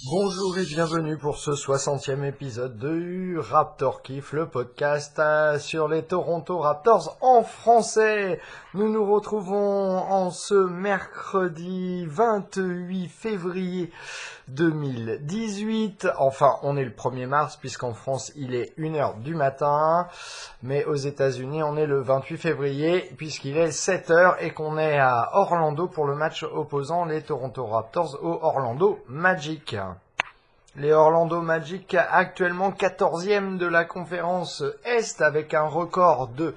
Bonjour et bienvenue pour ce 60e épisode du Raptor Kiff, le podcast sur les Toronto Raptors en français. Nous nous retrouvons en ce mercredi 28 février 2018. Enfin, on est le 1er mars puisqu'en France il est 1h du matin. Mais aux États-Unis on est le 28 février puisqu'il est 7h et qu'on est à Orlando pour le match opposant les Toronto Raptors au Orlando Magic. Les Orlando Magic actuellement 14e de la conférence Est avec un record de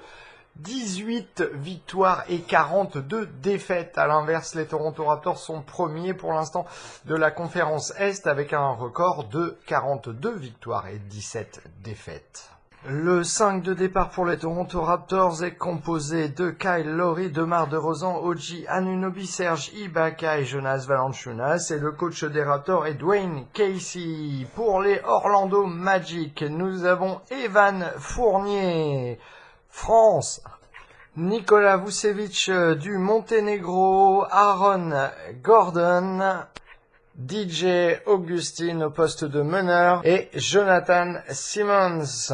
18 victoires et 42 défaites. À l'inverse, les Toronto Raptors sont premiers pour l'instant de la conférence Est avec un record de 42 victoires et 17 défaites. Le 5 de départ pour les Toronto Raptors est composé de Kyle Lowry, DeMar DeRozan, OG Anunoby, Serge Ibaka et Jonas Valanciunas. Et le coach des Raptors est Dwayne Casey. Pour les Orlando Magic, nous avons Evan Fournier, France, Nikola Vucevic du Monténégro, Aaron Gordon, DJ Augustin au poste de meneur et Jonathan Simmons.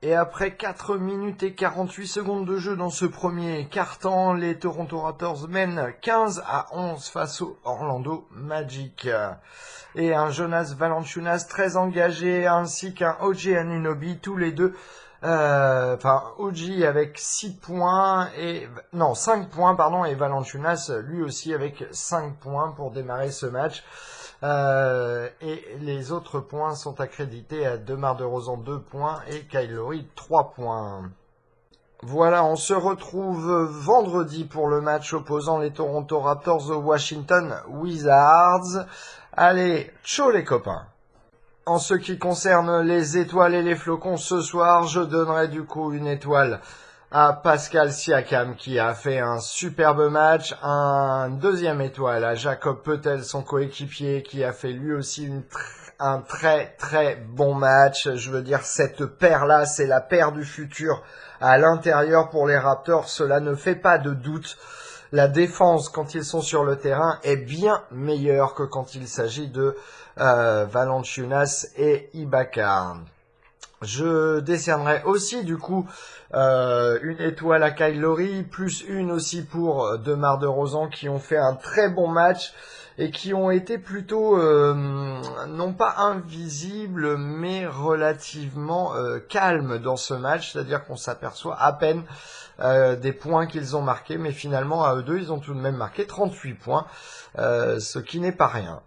Et après 4 minutes et 48 secondes de jeu dans ce premier quart-temps, les Toronto Raptors mènent 15-11 face au Orlando Magic. Et un Jonas Valanciunas très engagé ainsi qu'un OG Anunoby, tous les deux OG avec 5 points et Valanciunas lui aussi avec 5 points pour démarrer ce match. Et les autres points sont accrédités à DeMar DeRozan 2 points et Kyle Lowry 3 points. Voilà, on se retrouve vendredi pour le match opposant les Toronto Raptors aux Washington Wizards. Allez, ciao les copains! En ce qui concerne les étoiles et les flocons, ce soir, je donnerai du coup une étoile à Pascal Siakam qui a fait un superbe match, un deuxième étoile à Jakob Poeltl, son coéquipier, qui a fait lui aussi un très très bon match. Je veux dire, cette paire-là, c'est la paire du futur à l'intérieur pour les Raptors, cela ne fait pas de doute. La défense, quand ils sont sur le terrain, est bien meilleure que quand il s'agit de Valanciunas et Ibaka. Je décernerai aussi du coup une étoile à Kyle Lowry, plus une aussi pour DeMar DeRozan qui ont fait un très bon match et qui ont été plutôt non pas invisibles mais relativement calmes dans ce match, c'est-à-dire qu'on s'aperçoit à peine des points qu'ils ont marqués, mais finalement à eux deux ils ont tout de même marqué 38 points, ce qui n'est pas rien.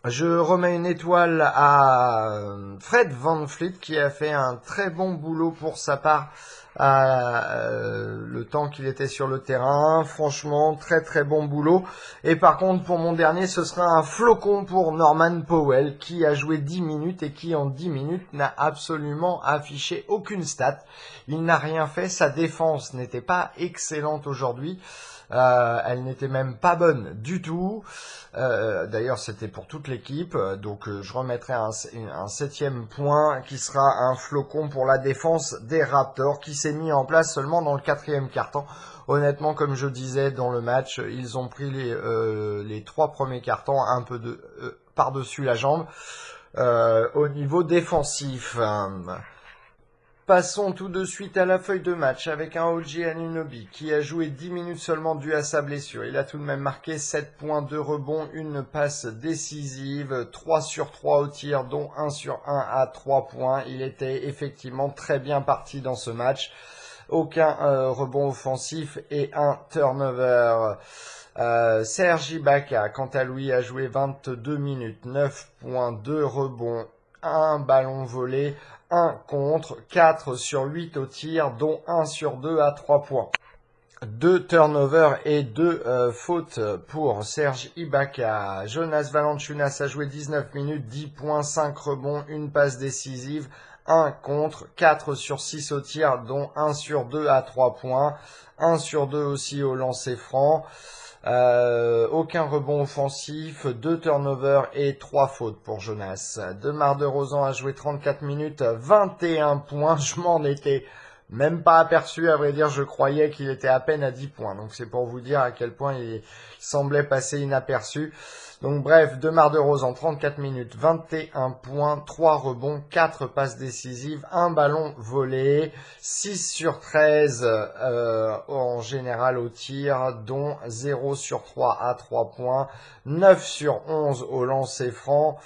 Je remets une étoile à Fred VanVleet qui a fait un très bon boulot pour sa part le temps qu'il était sur le terrain. Franchement, très très bon boulot. Et par contre, pour mon dernier, ce sera un flocon pour Norman Powell qui a joué 10 minutes et qui en 10 minutes n'a absolument affiché aucune stat. Il n'a rien fait. Sa défense n'était pas excellente aujourd'hui. Elle n'était même pas bonne du tout. D'ailleurs, c'était pour toute l'équipe. Donc, je remettrai un 7e point qui sera un flocon pour la défense des Raptors qui s'est mis en place seulement dans le 4e quart-temps. Honnêtement, comme je disais dans le match, ils ont pris les 3 premiers quart-temps un peu par-dessus la jambe au niveau défensif. Passons tout de suite à la feuille de match avec un OG Anunoby qui a joué 10 minutes seulement dû à sa blessure. Il a tout de même marqué 7 points, 2 rebonds, une passe décisive, 3 sur 3 au tir, dont 1 sur 1 à 3 points. Il était effectivement très bien parti dans ce match. Aucun rebond offensif et un turnover. Serge Ibaka, quant à lui, a joué 22 minutes, 9 points, 2 rebonds, 1 ballon volé, 1 contre, 4 sur 8 au tir, dont 1 sur 2 à 3 points. 2 turnovers et 2 fautes pour Serge Ibaka. Jonas Valanciunas a joué 19 minutes, 10 points, 5 rebonds, une passe décisive, 1 contre, 4 sur 6 au tir, dont 1 sur 2 à 3 points, 1 sur 2 aussi au lancer franc. Aucun rebond offensif, 2 turnovers et 3 fautes pour Jonas. DeMar DeRozan a joué 34 minutes, 21 points. Je m'en étais même pas aperçu, à vrai dire, je croyais qu'il était à peine à 10 points. Donc c'est pour vous dire à quel point il semblait passer inaperçu. Donc bref, DeMar DeRozan en 34 minutes, 21 points, 3 rebonds, 4 passes décisives, 1 ballon volé, 6 sur 13 en général au tir, dont 0 sur 3 à 3 points, 9 sur 11 au lancer franc.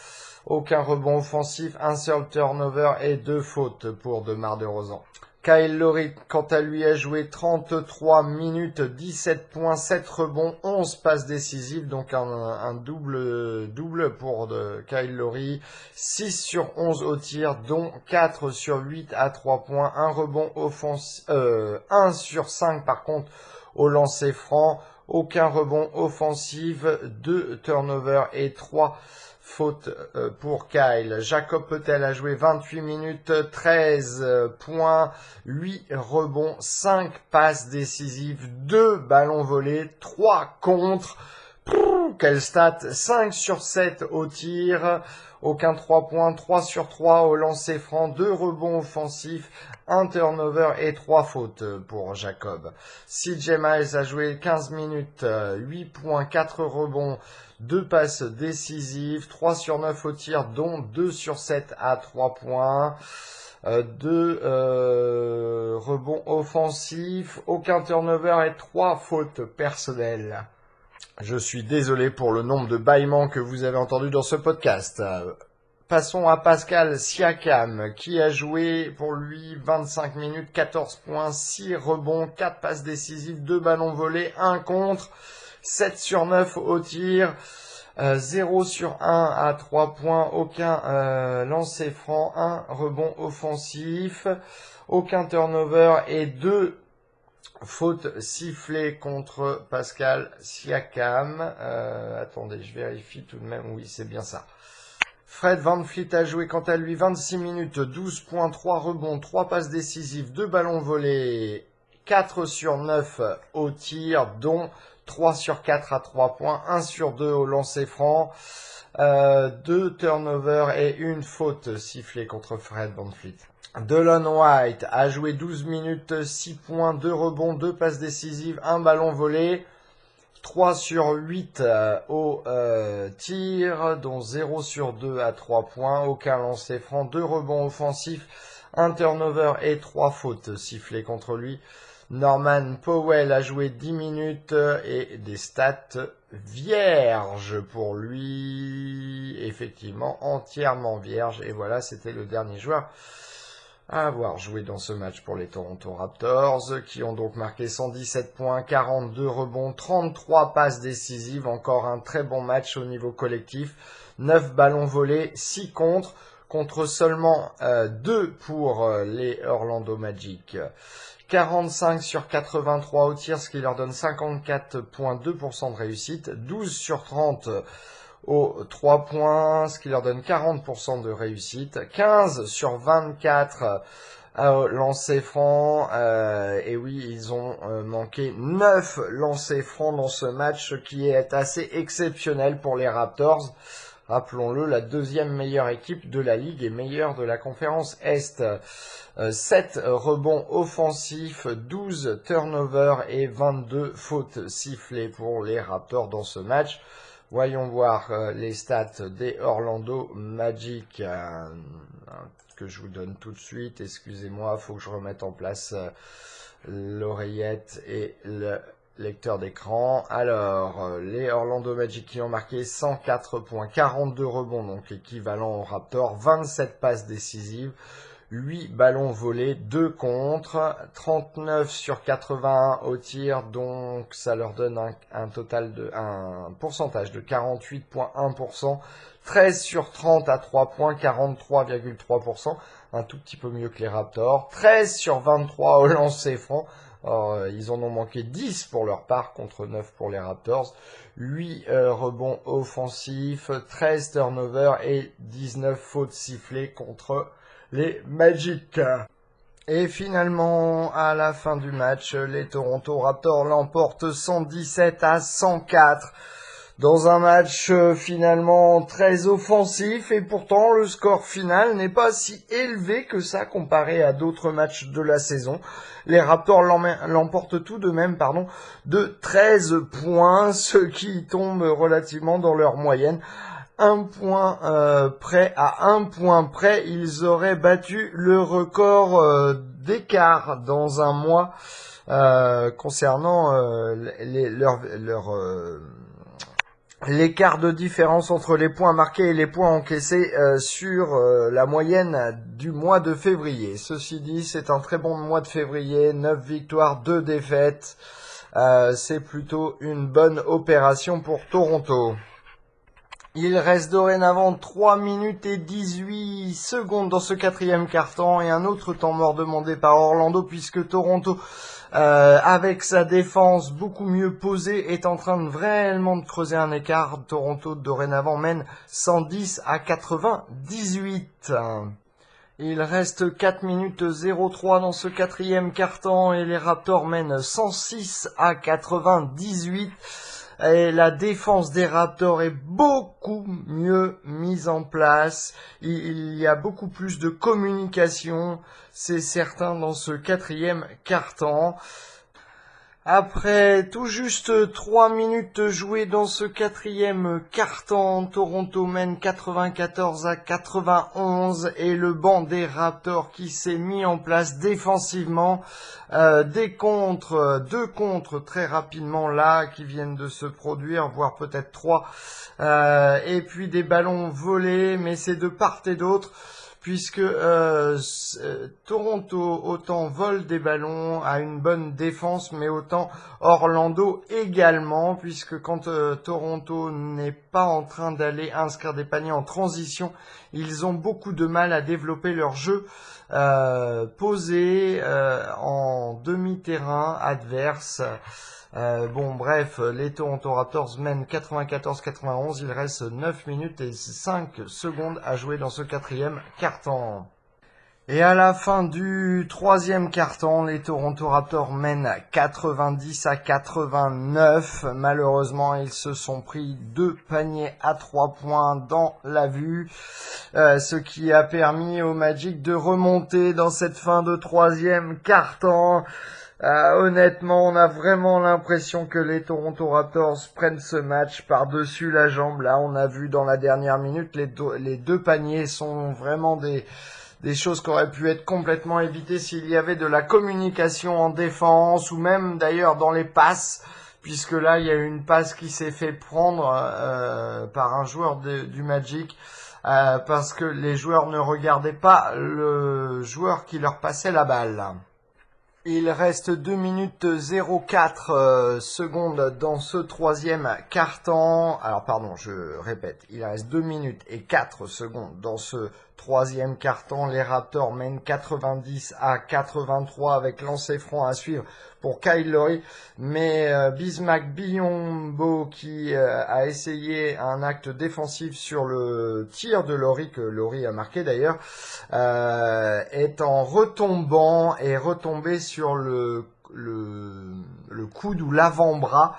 Aucun rebond offensif, un seul turnover et 2 fautes pour DeMar DeRozan. Kyle Lowry, quant à lui, a joué 33 minutes, 17 points, 7 rebonds, 11 passes décisives, donc un double pour Kyle Lowry. 6 sur 11 au tir, dont 4 sur 8 à 3 points, un rebond offensif, 1 sur 5 par contre au lancer franc, aucun rebond offensif, 2 turnovers et 3 fautes pour Kyle. Jakob Poeltl a joué 28 minutes, 13 points, 8 rebonds, 5 passes décisives, 2 ballons volés, 3 contres. Quelle stat, 5 sur 7 au tir, aucun 3 points, 3 sur 3 au lancer franc, 2 rebonds offensifs, 1 turnover et 3 fautes pour Jacob. CJ Miles a joué 15 minutes, 8 points, 4 rebonds, 2 passes décisives, 3 sur 9 au tir, dont 2 sur 7 à 3 points. 2 rebonds offensifs, aucun turnover et 3 fautes personnelles. Je suis désolé pour le nombre de bâillements que vous avez entendus dans ce podcast. Passons à Pascal Siakam, qui a joué pour lui 25 minutes, 14 points, 6 rebonds, 4 passes décisives, 2 ballons volés, 1 contre, 7 sur 9 au tir, 0 sur 1 à 3 points, aucun lancer franc, 1 rebond offensif, aucun turnover et 2 fautes sifflées contre Pascal Siakam. Attendez, je vérifie tout de même. Oui, c'est bien ça. Fred VanVleet a joué quant à lui 26 minutes, 12 points, 3 rebonds, 3 passes décisives, 2 ballons volés, 4 sur 9 au tir, dont 3 sur 4 à 3 points, 1 sur 2 au lancer franc, 2 turnovers et 1 faute sifflée contre Fred VanVleet. Delon White a joué 12 minutes, 6 points, 2 rebonds, 2 passes décisives, 1 ballon volé, 3 sur 8 au tir, dont 0 sur 2 à 3 points, aucun lancer franc, 2 rebonds offensifs, 1 turnover et 3 fautes sifflées contre lui. Norman Powell a joué 10 minutes et des stats vierges pour lui, effectivement entièrement vierge. Et voilà, c'était le dernier joueur à avoir joué dans ce match pour les Toronto Raptors, qui ont donc marqué 117 points, 42 rebonds, 33 passes décisives, encore un très bon match au niveau collectif, 9 ballons volés, 6 contre seulement 2 pour les Orlando Magic. 45 sur 83 au tir, ce qui leur donne 54,2% de réussite, 12 sur 30 aux 3 points, ce qui leur donne 40% de réussite, 15 sur 24 lancers francs, et oui, ils ont manqué 9 lancers francs dans ce match, qui est assez exceptionnel pour les Raptors. Rappelons-le, la deuxième meilleure équipe de la ligue et meilleure de la conférence Est. 7 rebonds offensifs, 12 turnovers et 22 fautes sifflées pour les Raptors dans ce match. Voyons voir les stats des Orlando Magic que je vous donne tout de suite. Excusez-moi, il faut que je remette en place l'oreillette et le lecteur d'écran. Alors, les Orlando Magic qui ont marqué 104 points, 42 rebonds, donc équivalent aux Raptors, 27 passes décisives, 8 ballons volés, 2 contre, 39 sur 81 au tir, donc ça leur donne un pourcentage de 48,1%, 13 sur 30 à 3 points, 43,3%, un tout petit peu mieux que les Raptors, 13 sur 23 au lancer franc. Alors, ils en ont manqué 10 pour leur part contre 9 pour les Raptors. 8 rebonds offensifs, 13 turnovers et 19 fautes sifflées contre les Magic. Et finalement, à la fin du match, les Toronto Raptors l'emportent 117 à 104. dans un match finalement très offensif, et pourtant le score final n'est pas si élevé que ça comparé à d'autres matchs de la saison. Les Raptors l'emportent tout de même de 13 points, ce qui tombe relativement dans leur moyenne. À un point près, ils auraient battu le record d'écart dans un mois concernant l'écart de différence entre les points marqués et les points encaissés sur la moyenne du mois de février. Ceci dit, c'est un très bon mois de février, 9 victoires, 2 défaites. C'est plutôt une bonne opération pour Toronto. Il reste dorénavant 3 minutes et 18 secondes dans ce quatrième quart-temps et un autre temps mort demandé par Orlando puisque Toronto, avec sa défense beaucoup mieux posée, est en train de vraiment de creuser un écart. Toronto dorénavant mène 110 à 98. Il reste 4 minutes 03 dans ce quatrième quart-temps et les Raptors mènent 106 à 98. Et la défense des Raptors est beaucoup mieux mise en place. Il y a beaucoup plus de communication, c'est certain, dans ce quatrième quart-temps. Après tout juste 3 minutes jouées dans ce quatrième quart-temps, Toronto mène 94 à 91 et le banc des Raptors qui s'est mis en place défensivement. Deux contres très rapidement là qui viennent de se produire, voire peut-être 3. Et puis des ballons volés, mais c'est de part et d'autre. Puisque Toronto autant vole des ballons, a une bonne défense, mais autant Orlando également, puisque quand Toronto n'est pas en train d'aller inscrire des paniers en transition, ils ont beaucoup de mal à développer leur jeu posé en demi-terrain adverse. Bref, les Toronto Raptors mènent 94-91, il reste 9 minutes et 5 secondes à jouer dans ce quatrième quart-temps. Et à la fin du troisième quart-temps, les Toronto Raptors mènent 90 à 89. Malheureusement, ils se sont pris 2 paniers à 3 points dans la vue, ce qui a permis au Magic de remonter dans cette fin de troisième quart-temps. Honnêtement, on a vraiment l'impression que les Toronto Raptors prennent ce match par-dessus la jambe. Là, on a vu dans la dernière minute, les deux paniers sont vraiment des choses qui auraient pu être complètement évitées s'il y avait de la communication en défense ou même d'ailleurs dans les passes, puisque là, il y a eu une passe qui s'est fait prendre par un joueur du Magic. Parce que les joueurs ne regardaient pas le joueur qui leur passait la balle. Il reste 2 minutes 04 secondes dans ce troisième quart-temps. Alors pardon, je répète, il reste 2 minutes et 4 secondes dans ce troisième quart-temps. Les Raptors mènent 90 à 83 avec lancer franc à suivre pour Kyle Lowry. Mais Bismack Biyombo qui a essayé un acte défensif sur le tir de Lowry, que Lowry a marqué d'ailleurs, est en retombant et retombé sur le coude ou l'avant-bras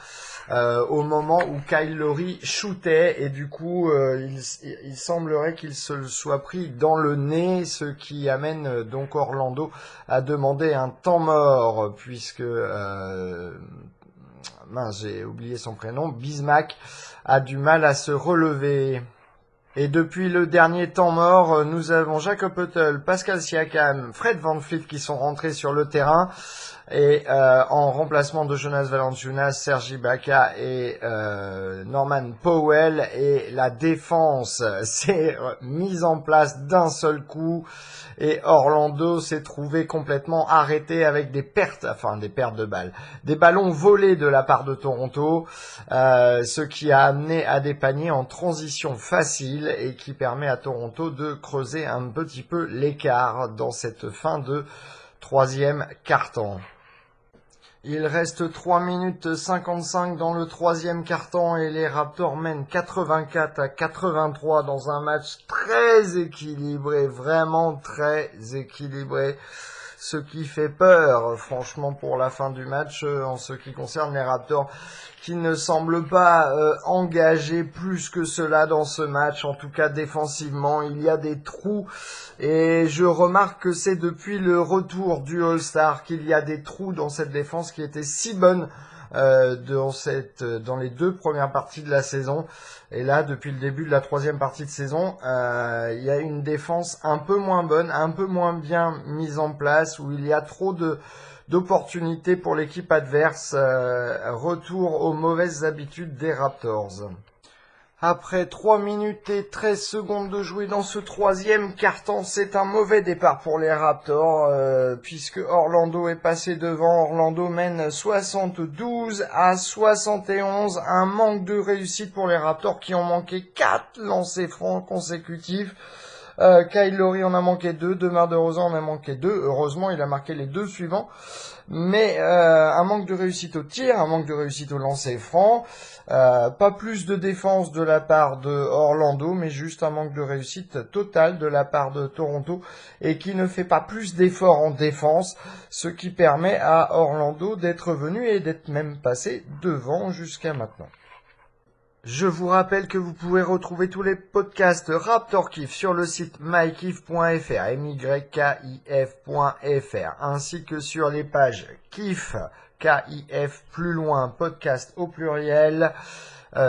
au moment où Kyle Lowry shootait et du coup il semblerait qu'il se soit pris dans le nez, ce qui amène donc Orlando à demander un temps mort puisque j'ai oublié son prénom, Bismack a du mal à se relever. Et depuis le dernier temps mort, nous avons Jakob Poeltl, Pascal Siakam, Fred VanVleet qui sont rentrés sur le terrain. Et en remplacement de Jonas Valanciunas, Serge Ibaka et Norman Powell. Et la défense s'est mise en place d'un seul coup. Et Orlando s'est trouvé complètement arrêté avec des pertes de balles. Des ballons volés de la part de Toronto, ce qui a amené à des paniers en transition facile et qui permet à Toronto de creuser un petit peu l'écart dans cette fin de troisième quart-temps. Il reste 3 minutes 55 dans le troisième quart-temps et les Raptors mènent 84 à 83 dans un match très équilibré, vraiment très équilibré. ce qui fait peur, franchement, pour la fin du match, en ce qui concerne les Raptors, qui ne semblent pas engagés plus que cela dans ce match. En tout cas, défensivement, il y a des trous. Et je remarque que c'est depuis le retour du All-Star qu'il y a des trous dans cette défense qui était si bonne dans les 2 premières parties de la saison. Et là, depuis le début de la 3e partie de saison, il y a une défense un peu moins bonne, un peu moins bien mise en place, où il y a trop d'opportunités pour l'équipe adverse. Retour aux mauvaises habitudes des Raptors. Après 3 minutes et 13 secondes de jouer dans ce 3e quart-temps, c'est un mauvais départ pour les Raptors, puisque Orlando est passé devant. Orlando mène 72-71, un manque de réussite pour les Raptors qui ont manqué 4 lancers francs consécutifs. Kyle Lowry en a manqué 2, DeMar DeRozan en a manqué 2. Heureusement, il a marqué les 2 suivants. Mais un manque de réussite au tir, un manque de réussite au lancer franc. Pas plus de défense de la part de Orlando, mais juste un manque de réussite totale de la part de Toronto et qui ne fait pas plus d'efforts en défense, ce qui permet à Orlando d'être venu et d'être même passé devant jusqu'à maintenant. Je vous rappelle que vous pouvez retrouver tous les podcasts Raptor Kiff sur le site mykiff.fr, mykif.fr, ainsi que sur les pages Kiff, KIF, plus loin, podcast au pluriel,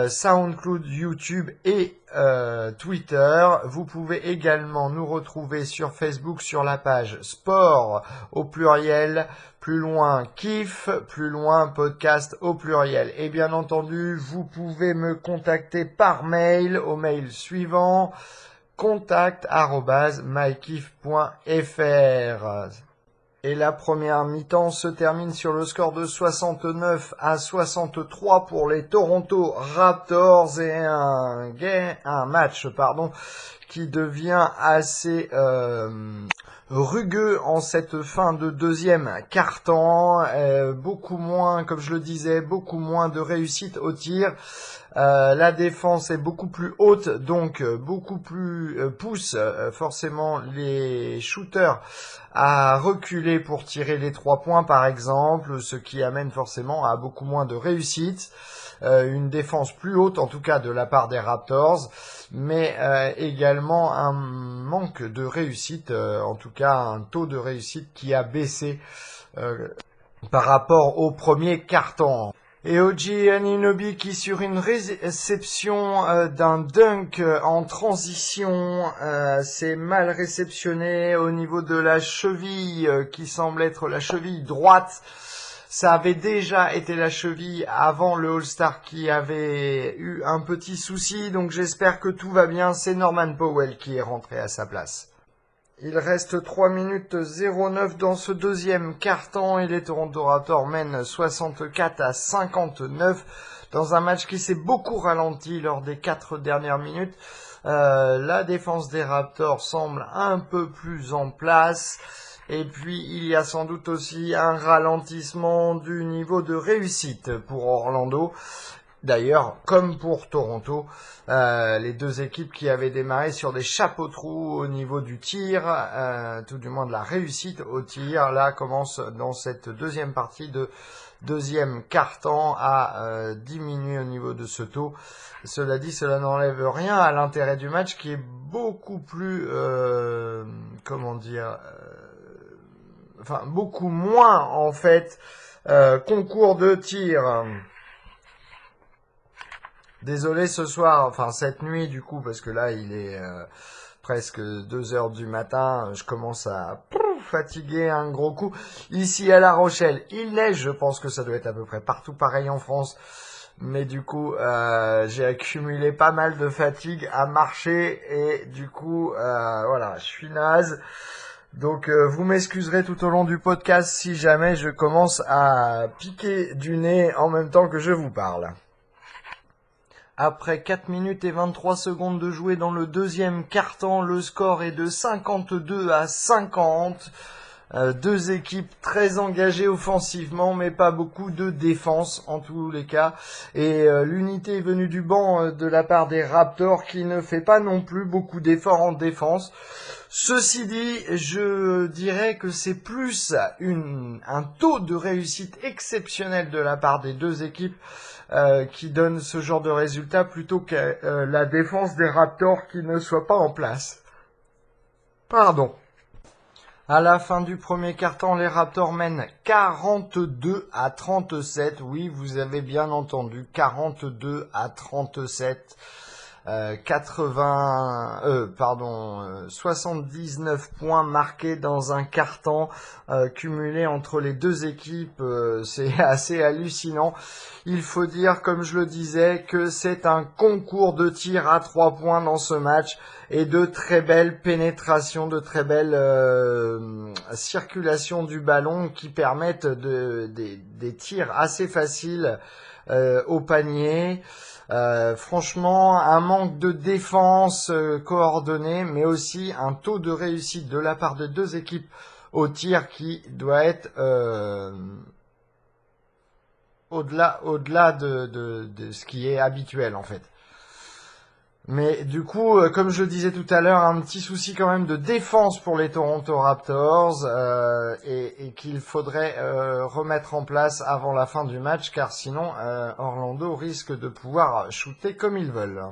SoundCloud, YouTube et Twitter. Vous pouvez également nous retrouver sur Facebook sur la page Sport au pluriel, plus loin Kiff, plus loin podcast au pluriel. Et bien entendu, vous pouvez me contacter par mail au mail suivant contact@mykiff.fr. Et la première mi-temps se termine sur le score de 69-63 pour les Toronto Raptors et un match qui devient assez rugueux en cette fin de 2e quart-temps. Beaucoup moins, comme je le disais, beaucoup moins de réussite au tir. La défense est beaucoup plus haute, donc beaucoup plus pousse forcément les shooters à reculer pour tirer les 3 points par exemple, ce qui amène forcément à beaucoup moins de réussite. Une défense plus haute en tout cas de la part des Raptors, mais également un manque de réussite, en tout cas un taux de réussite qui a baissé par rapport au premier quart-temps. Et OG Anunoby qui sur une réception d'un dunk en transition s'est mal réceptionné au niveau de la cheville qui semble être la cheville droite. Ça avait déjà été la cheville avant le All-Star qui avait eu un petit souci, donc j'espère que tout va bien. C'est Norman Powell qui est rentré à sa place. Il reste 3 minutes 09 dans ce 2e quart-temps et les Toronto Raptors mènent 64-59 dans un match qui s'est beaucoup ralenti lors des 4 dernières minutes. La défense des Raptors semble un peu plus en place. Et puis, il y a sans doute aussi un ralentissement du niveau de réussite pour Orlando. D'ailleurs, comme pour Toronto, les 2 équipes qui avaient démarré sur des chapeaux trous au niveau du tir, tout du moins de la réussite au tir, là commence dans cette 2e partie de 2e quart-temps à diminuer au niveau de ce taux. Cela dit, cela n'enlève rien à l'intérêt du match qui est beaucoup plus, beaucoup moins en fait, concours de tir. Désolé ce soir, cette nuit du coup, parce que là il est presque 2 heures du matin, je commence à fatiguer un gros coup. Ici à La Rochelle, il neige, je pense que ça doit être à peu près partout pareil en France. Mais du coup, j'ai accumulé pas mal de fatigue à marcher et du coup, voilà, je suis naze. Donc vous m'excuserez tout au long du podcast si jamais je commence à piquer du nez en même temps que je vous parle. Après 4 minutes et 23 secondes de jouer dans le 2e quart-temps, le score est de 52-50. Deux équipes très engagées offensivement, mais pas beaucoup de défense en tous les cas. Et l'unité est venue du banc de la part des Raptors qui ne fait pas non plus beaucoup d'efforts en défense. Ceci dit, je dirais que c'est plus un taux de réussite exceptionnel de la part des deux équipes qui donne ce genre de résultat plutôt que la défense des Raptors qui ne soit pas en place. Pardon. À la fin du premier quart-temps, les Raptors mènent 42-37. Oui, vous avez bien entendu, 42-37. 79 points marqués dans un quart-temps cumulé entre les deux équipes, c'est assez hallucinant. Il faut dire, comme je le disais, que c'est un concours de tirs à 3 points dans ce match et de très belles pénétrations, de très belles circulations du ballon qui permettent des tirs assez faciles au panier. Franchement, un manque de défense coordonnée, mais aussi un taux de réussite de la part de deux équipes au tir qui doit être au-delà de ce qui est habituel en fait. Mais du coup, comme je le disais tout à l'heure, un petit souci quand même de défense pour les Toronto Raptors et qu'il faudrait remettre en place avant la fin du match, car sinon Orlando risque de pouvoir shooter comme ils veulent.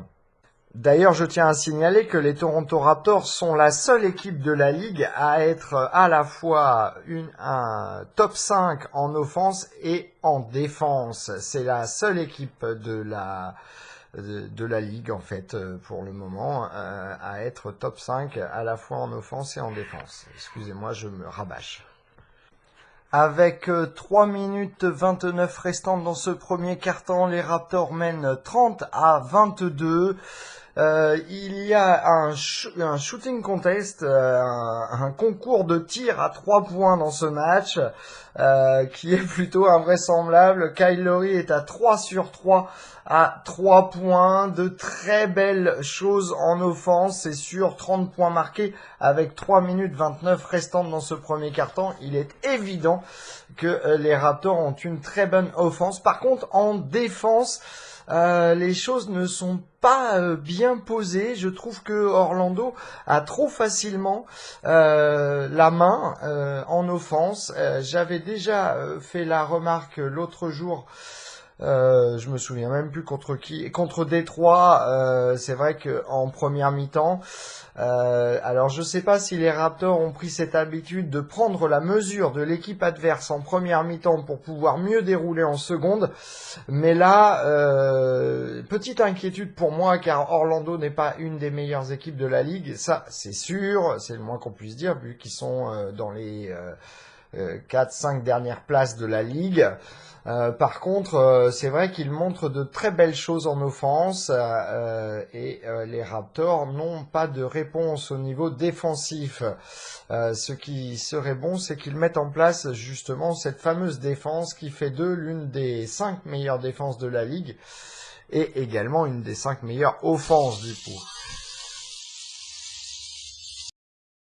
D'ailleurs, je tiens à signaler que les Toronto Raptors sont la seule équipe de la ligue à être à la fois un top 5 en offense et en défense. C'est la seule équipe de la ligue en fait pour le moment à être top 5 à la fois en offense et en défense. Excusez-moi, je me rabâche. Avec 3 minutes 29 restantes dans ce premier quart-temps, les Raptors mènent 30-22. Il y a un shooting contest, un concours de tir à 3 points dans ce match, qui est plutôt invraisemblable. Kyle Lowry est à 3 sur 3 à 3 points, de très belles choses en offense, c'est sûr, 30 points marqués avec 3 minutes 29 restantes dans ce premier quart-temps. Il est évident que les Raptors ont une très bonne offense. Par contre, en défense, les choses ne sont pas bien posées. Je trouve que Orlando a trop facilement la main en offense. J'avais déjà fait la remarque l'autre jour. Je me souviens même plus contre qui. Contre Détroit, c'est vrai que en première mi-temps. Alors je sais pas si les Raptors ont pris cette habitude de prendre la mesure de l'équipe adverse en première mi-temps pour pouvoir mieux dérouler en seconde. Mais là, petite inquiétude pour moi car Orlando n'est pas une des meilleures équipes de la ligue. Ça, c'est sûr, c'est le moins qu'on puisse dire vu qu'ils sont dans les 4-5 dernières places de la ligue. Par contre, c'est vrai qu'ils montrent de très belles choses en offense et les Raptors n'ont pas de réponse au niveau défensif. Ce qui serait bon, c'est qu'ils mettent en place justement cette fameuse défense qui fait d'eux l'une des 5 meilleures défenses de la ligue et également une des 5 meilleures offenses du coup.